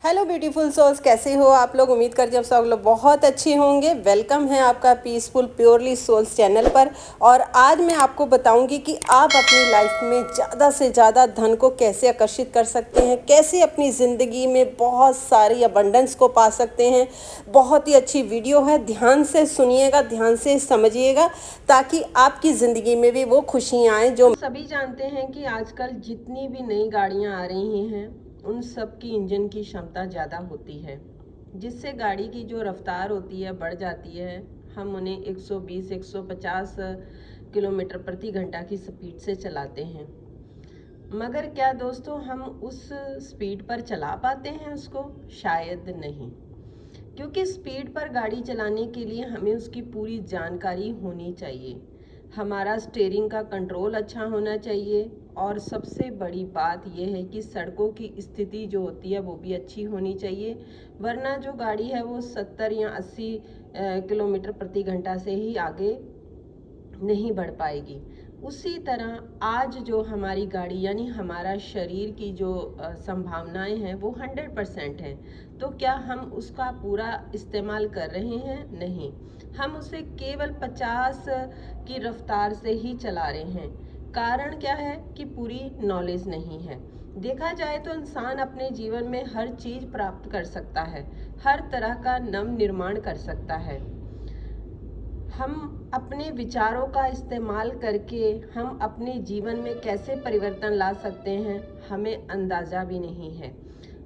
Hello beautiful souls, कैसे हो आप लोग। उम्मीद करती हूँ आप सब लोग बहुत अच्छे होंगे। वेलकम है आपका पीसफुल प्योरली सोल्स चैनल पर। और आज मैं आपको बताऊंगी कि आप अपनी लाइफ में ज़्यादा से ज़्यादा धन को कैसे आकर्षित कर सकते हैं, कैसे अपनी ज़िंदगी में बहुत सारी अबंडेंस को पा सकते हैं। बहुत ही अच्छी वीडियो है, ध्यान से सुनिएगा, ध्यान से समझिएगा, ताकि आपकी ज़िंदगी में भी वो खुशियाँ आएँ। जो सभी जानते हैं कि आजकल जितनी भी नई गाड़ियाँ आ रही हैं उन सब की इंजन की क्षमता ज़्यादा होती है, जिससे गाड़ी की जो रफ्तार होती है बढ़ जाती है। हम उन्हें 120 150 किलोमीटर प्रति घंटा की स्पीड से चलाते हैं। मगर क्या दोस्तों हम उस स्पीड पर चला पाते हैं उसको? शायद नहीं, क्योंकि स्पीड पर गाड़ी चलाने के लिए हमें उसकी पूरी जानकारी होनी चाहिए। हमारा स्टीयरिंग का कंट्रोल अच्छा होना चाहिए, और सबसे बड़ी बात यह है कि सड़कों की स्थिति जो होती है वो भी अच्छी होनी चाहिए। वरना जो गाड़ी है वो 70 या 80 किलोमीटर प्रति घंटा से ही आगे नहीं बढ़ पाएगी। उसी तरह आज जो हमारी गाड़ी यानी हमारा शरीर की जो संभावनाएं हैं वो 100% हैं। तो क्या हम उसका पूरा इस्तेमाल कर रहे हैं? नहीं, हम उसे केवल 50 की रफ्तार से ही चला रहे हैं। कारण क्या है कि पूरी नॉलेज नहीं है। देखा जाए तो इंसान अपने जीवन में हर चीज़ प्राप्त कर सकता है, हर तरह का नव निर्माण कर सकता है। हम अपने विचारों का इस्तेमाल करके हम अपने जीवन में कैसे परिवर्तन ला सकते हैं, हमें अंदाज़ा भी नहीं है।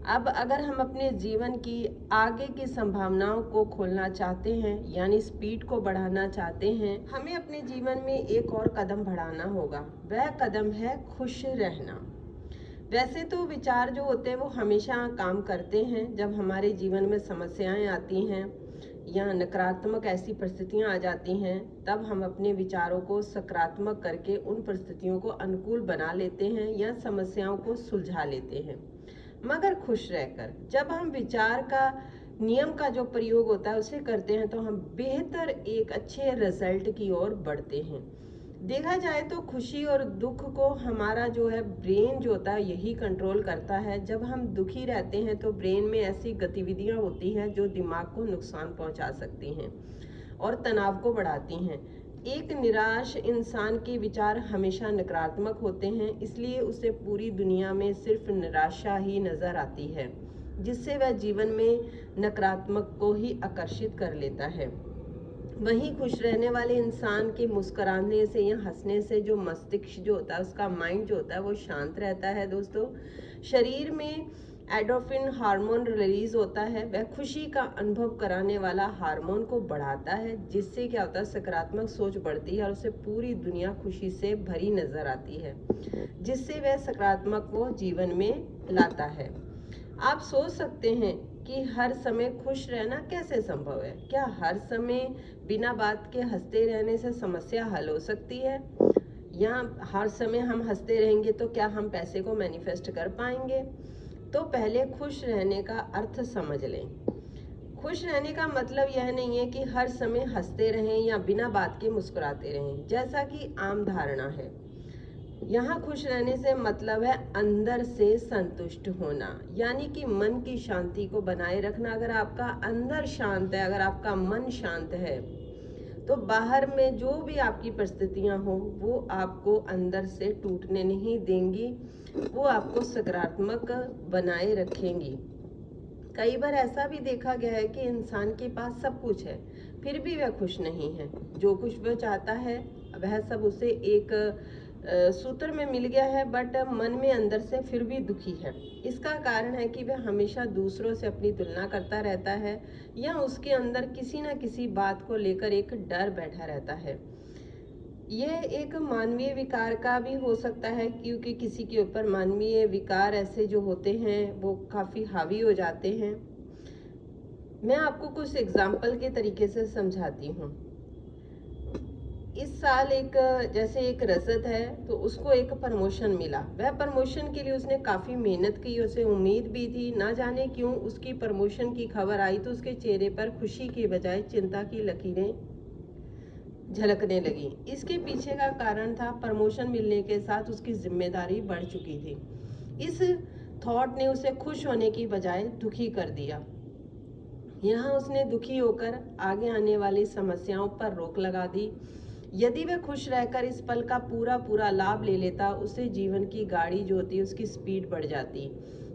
अब अगर हम अपने जीवन की आगे की संभावनाओं को खोलना चाहते हैं, यानी स्पीड को बढ़ाना चाहते हैं, हमें अपने जीवन में एक और कदम बढ़ाना होगा। वह कदम है खुश रहना। वैसे तो विचार जो होते हैं वो हमेशा काम करते हैं। जब हमारे जीवन में समस्याएं आती हैं या नकारात्मक ऐसी परिस्थितियां आ जाती हैं, तब हम अपने विचारों को सकारात्मक करके उन परिस्थितियों को अनुकूल बना लेते हैं या समस्याओं को सुलझा लेते हैं। मगर खुश रहकर जब हम विचार का नियम का जो प्रयोग होता है उसे करते हैं, तो हम बेहतर एक अच्छे रिजल्ट की ओर बढ़ते हैं। देखा जाए तो खुशी और दुख को हमारा जो है ब्रेन जो होता है यही कंट्रोल करता है। जब हम दुखी रहते हैं तो ब्रेन में ऐसी गतिविधियां होती हैं जो दिमाग को नुकसान पहुंचा सकती हैं और तनाव को बढ़ाती हैं। एक निराश इंसान के विचार हमेशा नकारात्मक होते हैं, इसलिए उसे पूरी दुनिया में सिर्फ निराशा ही नजर आती है, जिससे वह जीवन में नकारात्मक को ही आकर्षित कर लेता है। वहीं खुश रहने वाले इंसान के मुस्कुराने से या हंसने से जो मस्तिष्क जो होता है, उसका माइंड जो होता है वो शांत रहता है। दोस्तों, शरीर में एंडोर्फिन हार्मोन रिलीज होता है, वह खुशी का अनुभव कराने वाला हार्मोन को बढ़ाता है, जिससे क्या होता है सकारात्मक सोच बढ़ती है और उसे पूरी दुनिया खुशी से भरी नजर आती है, जिससे वह सकारात्मक को जीवन में लाता है। आप सोच सकते हैं कि हर समय खुश रहना कैसे संभव है? क्या हर समय बिना बात के हंसते रहने से समस्या हल हो सकती है? या हर समय हम हंसते रहेंगे तो क्या हम पैसे को मैनिफेस्ट कर पाएंगे? तो पहले खुश रहने का अर्थ समझ लें। खुश रहने का मतलब यह नहीं है कि हर समय हंसते रहें या बिना बात के मुस्कुराते रहें, जैसा कि आम धारणा है। यहाँ खुश रहने से मतलब है अंदर से संतुष्ट होना, यानी कि मन की शांति को बनाए रखना। अगर आपका अंदर शांत है, अगर आपका मन शांत है, तो बाहर में जो भी आपकी परिस्थितियां हो वो आपको अंदर से टूटने नहीं देंगी, वो आपको सकारात्मक बनाए रखेंगी। कई बार ऐसा भी देखा गया है कि इंसान के पास सब कुछ है फिर भी वह खुश नहीं है। जो कुछ वह चाहता है वह सब उसे एक सूत्र में मिल गया है, बट मन में अंदर से फिर भी दुखी है। इसका कारण है कि वह हमेशा दूसरों से अपनी तुलना करता रहता है, या उसके अंदर किसी न किसी बात को लेकर एक डर बैठा रहता है। यह एक मानवीय विकार का भी हो सकता है, क्योंकि किसी के ऊपर मानवीय विकार ऐसे जो होते हैं वो काफ़ी हावी हो जाते हैं। मैं आपको कुछ एग्जाम्पल के तरीके से समझाती हूँ। इस साल जैसे एक रजत है, तो उसको एक प्रमोशन मिला। वह प्रमोशन के लिए उसने काफ़ी मेहनत की, उसे उम्मीद भी थी। ना जाने क्यों उसकी प्रमोशन की खबर आई तो उसके चेहरे पर खुशी की बजाय चिंता की लकीरें झलकने लगी। इसके पीछे का कारण था प्रमोशन मिलने के साथ उसकी जिम्मेदारी बढ़ चुकी थी। इस थॉट ने उसे खुश होने की बजाय दुखी कर दिया। यहाँ उसने दुखी होकर आगे आने वाली समस्याओं पर रोक लगा दी। यदि वह खुश रहकर इस पल का पूरा पूरा लाभ ले लेता, उसे जीवन की गाड़ी जो होती उसकी स्पीड बढ़ जाती।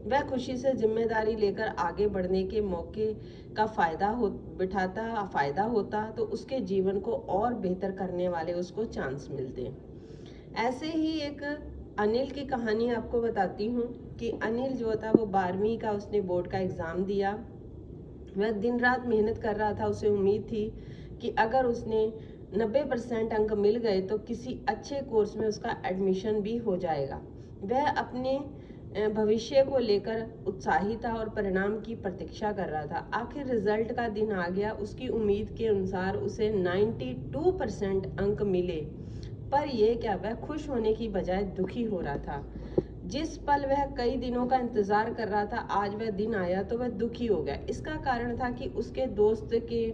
वह खुशी से जिम्मेदारी लेकर आगे बढ़ने के मौके का फायदा होता तो उसके जीवन को और बेहतर करने वाले उसको चांस मिलते। ऐसे ही एक अनिल की कहानी आपको बताती हूँ कि अनिल जो था वो 12वीं का उसने बोर्ड का एग्ज़ाम दिया। वह दिन रात मेहनत कर रहा था। उसे उम्मीद थी कि अगर उसने 90% अंक मिल गए तो किसी अच्छे कोर्स में उसका एडमिशन भी हो जाएगा। वह अपने भविष्य को लेकर उत्साही था और परिणाम की प्रतीक्षा कर रहा था। आखिर रिजल्ट का दिन आ गया। उसकी उम्मीद के अनुसार उसे 92% अंक मिले, पर यह क्या, वह खुश होने की बजाय दुखी हो रहा था। जिस पल वह कई दिनों का इंतजार कर रहा था, आज वह दिन आया तो वह दुखी हो गया। इसका कारण था कि उसके दोस्त के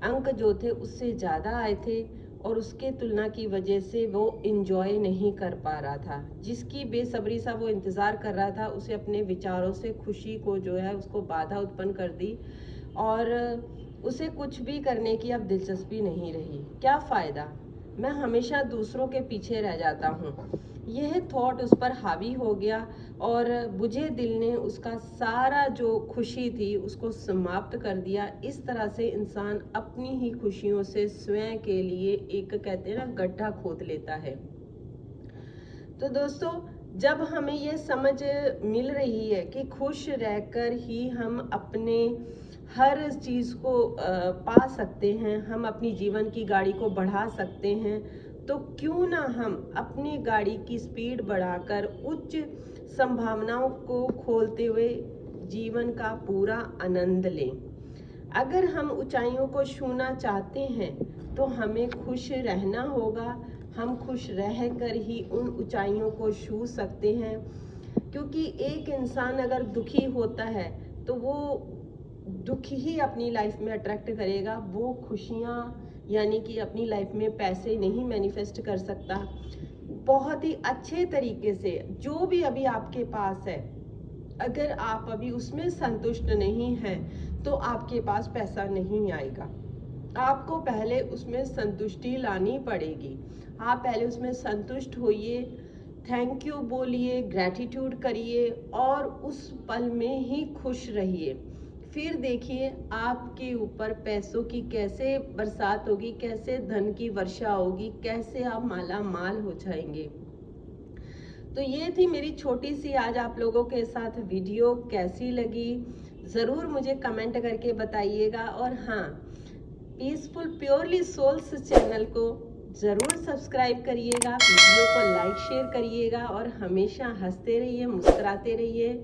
अंक जो थे उससे ज़्यादा आए थे और उसके तुलना की वजह से वो इंजॉय नहीं कर पा रहा था। जिसकी बेसब्री सा वो इंतज़ार कर रहा था, उसे अपने विचारों से खुशी को जो है उसको बाधा उत्पन्न कर दी और उसे कुछ भी करने की अब दिलचस्पी नहीं रही। क्या फ़ायदा, मैं हमेशा दूसरों के पीछे रह जाता हूँ। यह थॉट उस पर हावी हो गया और बुझे दिल ने उसका सारा जो खुशी थी उसको समाप्त कर दिया। इस तरह से इंसान अपनी ही खुशियों से स्वयं के लिए एक, कहते हैं ना, गड्ढा खोद लेता है। तो दोस्तों, जब हमें ये समझ मिल रही है कि खुश रहकर ही हम अपने हर चीज़ को पा सकते हैं, हम अपनी जीवन की गाड़ी को बढ़ा सकते हैं, तो क्यों ना हम अपनी गाड़ी की स्पीड बढ़ाकर उच्च संभावनाओं को खोलते हुए जीवन का पूरा आनंद लें। अगर हम ऊंचाइयों को छूना चाहते हैं तो हमें खुश रहना होगा। हम खुश रहकर ही उन ऊंचाइयों को छू सकते हैं, क्योंकि एक इंसान अगर दुखी होता है तो वो दुख ही अपनी लाइफ में अट्रैक्ट करेगा। वो खुशियाँ यानी कि अपनी लाइफ में पैसे नहीं मैनिफेस्ट कर सकता। बहुत ही अच्छे तरीके से जो भी अभी आपके पास है, अगर आप अभी उसमें संतुष्ट नहीं हैं तो आपके पास पैसा नहीं आएगा। आपको पहले उसमें संतुष्टि लानी पड़ेगी। आप पहले उसमें संतुष्ट होइए, थैंक यू बोलिए, ग्रैटिट्यूड करिए और उस पल में ही खुश रहिए। फिर देखिए आपके ऊपर पैसों की कैसे बरसात होगी, कैसे धन की वर्षा होगी, कैसे आप माला माल हो जाएंगे। तो ये थी मेरी छोटी सी आज आप लोगों के साथ वीडियो। कैसी लगी ज़रूर मुझे कमेंट करके बताइएगा। और हाँ, पीसफुल प्योरली सोल्स चैनल को ज़रूर सब्सक्राइब करिएगा, वीडियो को लाइक शेयर करिएगा और हमेशा हंसते रहिए, मुस्कुराते रहिए।